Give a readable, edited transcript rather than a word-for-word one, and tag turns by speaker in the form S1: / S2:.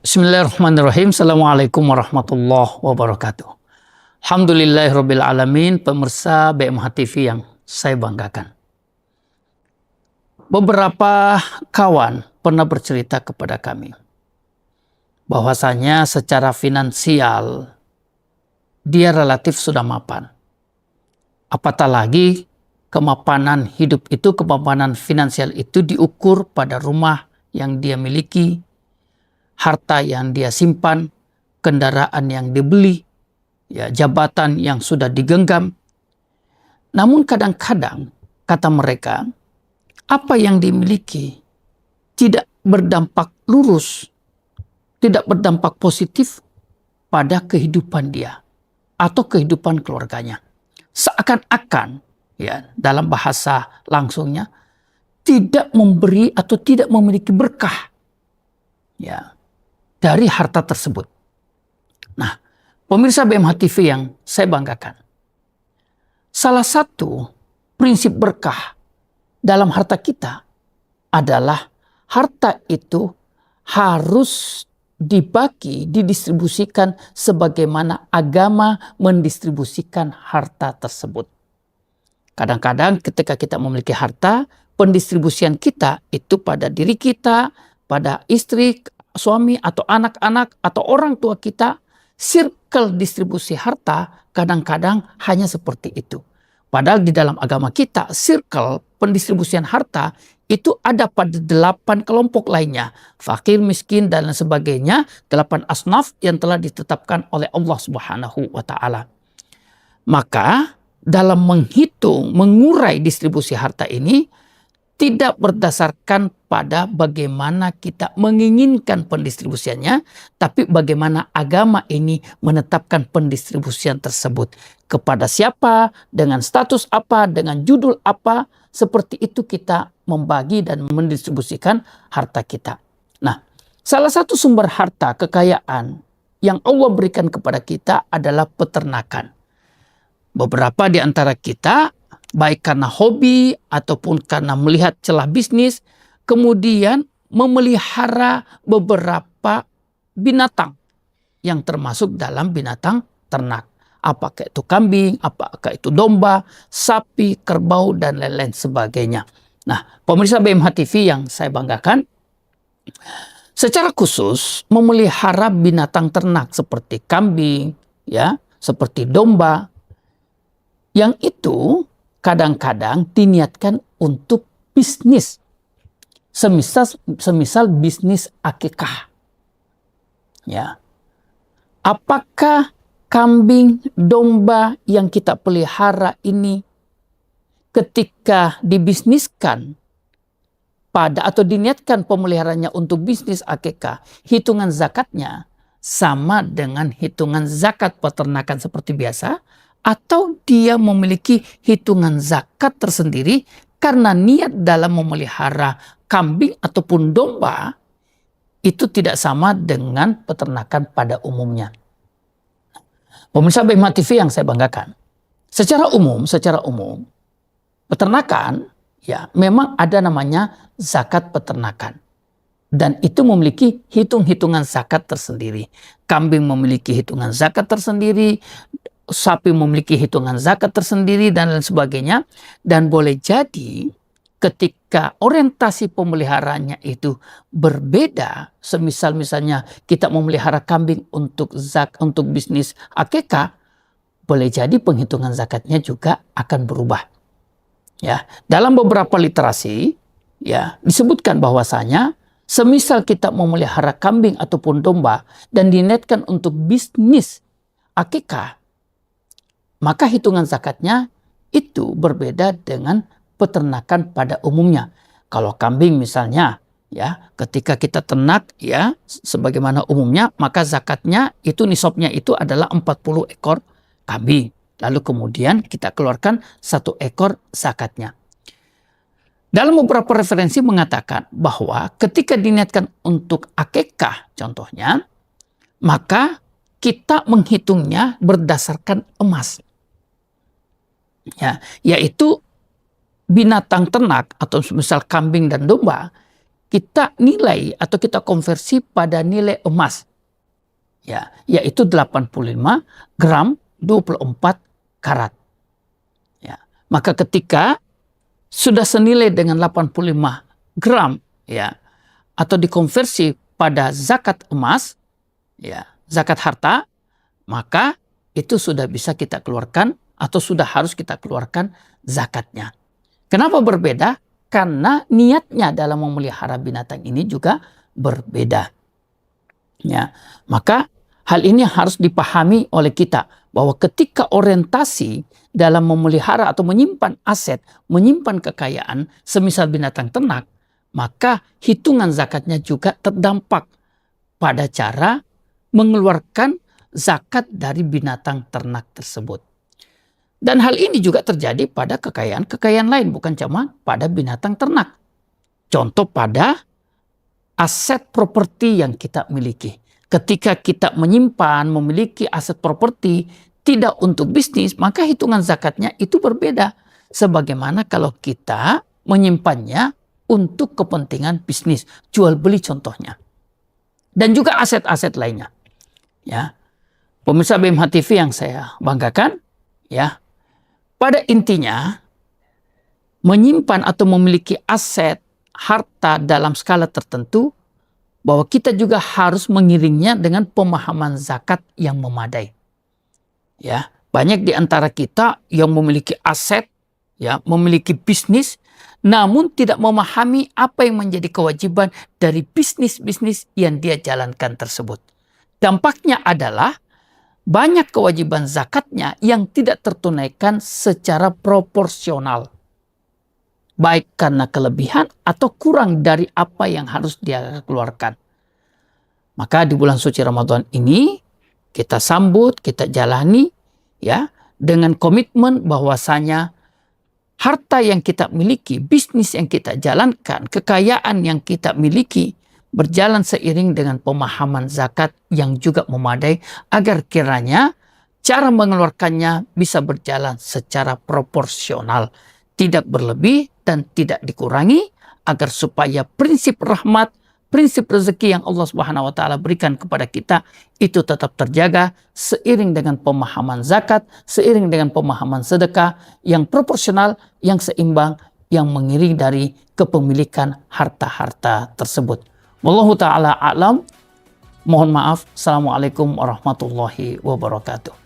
S1: Bismillahirrahmanirrahim. Assalamualaikum warahmatullahi wabarakatuh. Alhamdulillahirabbil alamin, pemirsa BMH TV yang saya banggakan. Beberapa kawan pernah bercerita kepada kami bahwasanya secara finansial dia relatif sudah mapan. Apatah lagi kemapanan hidup itu, kemapanan finansial itu diukur pada rumah yang dia miliki, harta yang dia simpan, kendaraan yang dibeli, ya, jabatan yang sudah digenggam. Namun kadang-kadang, kata mereka, apa yang dimiliki tidak berdampak lurus, tidak berdampak positif pada kehidupan dia atau kehidupan keluarganya. Seakan-akan, ya, dalam bahasa langsungnya, tidak memberi atau tidak memiliki berkah, ya, dari harta tersebut. Nah, pemirsa BMH TV yang saya banggakan, salah satu prinsip berkah dalam harta kita adalah harta itu harus dibagi, didistribusikan sebagaimana agama mendistribusikan harta tersebut. Kadang-kadang ketika kita memiliki harta, pendistribusian kita itu pada diri kita, pada istri, suami atau anak-anak atau orang tua kita, circle distribusi harta kadang-kadang hanya seperti itu. Padahal di dalam agama kita, circle pendistribusian harta itu ada pada 8 kelompok lainnya. Fakir, miskin, dan lain sebagainya. 8 asnaf yang telah ditetapkan oleh Allah Subhanahu wa Ta'ala. Maka dalam menghitung, mengurai distribusi harta ini tidak berdasarkan pada bagaimana kita menginginkan pendistribusiannya, tapi bagaimana agama ini menetapkan pendistribusian tersebut. Kepada siapa, dengan status apa, dengan judul apa, seperti itu kita membagi dan mendistribusikan harta kita. Nah, salah satu sumber harta kekayaan yang Allah berikan kepada kita adalah peternakan. Beberapa di antara kita, baik karena hobi ataupun karena melihat celah bisnis, kemudian memelihara beberapa binatang yang termasuk dalam binatang ternak. Apakah itu kambing, apakah itu domba, sapi, kerbau, dan lain-lain sebagainya. Nah, pemirsa BMH TV yang saya banggakan, secara khusus memelihara binatang ternak seperti kambing, ya, seperti domba, yang itu kadang-kadang diniatkan untuk bisnis. Semisal bisnis akikah. Ya. Apakah kambing, domba yang kita pelihara ini ketika dibisniskan pada atau diniatkan pemeliharaannya untuk bisnis akikah, hitungan zakatnya sama dengan hitungan zakat peternakan seperti biasa, atau dia memiliki hitungan zakat tersendiri karena niat dalam memelihara kambing ataupun domba itu tidak sama dengan peternakan pada umumnya. Pemirsa BMH TV yang saya banggakan, secara umum peternakan, ya, memang ada namanya zakat peternakan. Dan itu memiliki hitung-hitungan zakat tersendiri. Kambing memiliki hitungan zakat tersendiri, sapi memiliki hitungan zakat tersendiri, dan lain sebagainya. Dan boleh jadi ketika orientasi pemeliharaannya itu berbeda, misalnya kita memelihara kambing untuk bisnis akikah, boleh jadi penghitungan zakatnya juga akan berubah. Ya, dalam beberapa literasi, ya, disebutkan bahwasanya semisal kita memelihara kambing ataupun domba dan diniatkan untuk bisnis akikah, maka hitungan zakatnya itu berbeda dengan peternakan pada umumnya. Kalau kambing misalnya, ya, ketika kita ternak, ya, sebagaimana umumnya, maka zakatnya itu nisabnya itu adalah 40 ekor kambing. Lalu kemudian kita keluarkan 1 ekor zakatnya. Dalam beberapa referensi mengatakan bahwa ketika diniatkan untuk akikah contohnya, maka kita menghitungnya berdasarkan emas. Ya, yaitu binatang ternak atau misal kambing dan domba, kita nilai atau kita konversi pada nilai emas, ya, yaitu 85 gram 24 karat. Ya, maka ketika sudah senilai dengan 85 gram, ya, atau dikonversi pada zakat emas, ya, zakat harta, maka itu sudah bisa kita keluarkan atau sudah harus kita keluarkan zakatnya. Kenapa berbeda? Karena niatnya dalam memelihara binatang ini juga berbeda. Ya, maka hal ini harus dipahami oleh kita bahwa ketika orientasi dalam memelihara atau menyimpan aset, menyimpan kekayaan, semisal binatang ternak, maka hitungan zakatnya juga terdampak pada cara mengeluarkan zakat dari binatang ternak tersebut. Dan hal ini juga terjadi pada kekayaan-kekayaan lain, bukan cuma pada binatang ternak. Contoh pada aset properti yang kita miliki. Ketika kita menyimpan, memiliki aset properti tidak untuk bisnis, maka hitungan zakatnya itu berbeda. Sebagaimana kalau kita menyimpannya untuk kepentingan bisnis, jual beli contohnya. Dan juga aset-aset lainnya. Ya, pemirsa BMH TV yang saya banggakan, ya, pada intinya menyimpan atau memiliki aset harta dalam skala tertentu, bahwa kita juga harus mengiringnya dengan pemahaman zakat yang memadai. Ya, banyak di antara kita yang memiliki aset, ya, memiliki bisnis, namun tidak memahami apa yang menjadi kewajiban dari bisnis-bisnis yang dia jalankan tersebut. Dampaknya adalah banyak kewajiban zakatnya yang tidak tertunaikan secara proporsional. Baik karena kelebihan atau kurang dari apa yang harus dia keluarkan. Maka di bulan suci Ramadan ini kita sambut, kita jalani, ya, dengan komitmen bahwasanya harta yang kita miliki, bisnis yang kita jalankan, kekayaan yang kita miliki berjalan seiring dengan pemahaman zakat yang juga memadai agar kiranya cara mengeluarkannya bisa berjalan secara proporsional, tidak berlebih dan tidak dikurangi, agar supaya prinsip rahmat, prinsip rezeki yang Allah Subhanahu wa taala berikan kepada kita itu tetap terjaga seiring dengan pemahaman zakat, seiring dengan pemahaman sedekah yang proporsional, yang seimbang, yang mengiring dari kepemilikan harta-harta tersebut. Wallahu ta'ala a'lam. Mohon maaf. Assalamualaikum warahmatullahi wabarakatuh.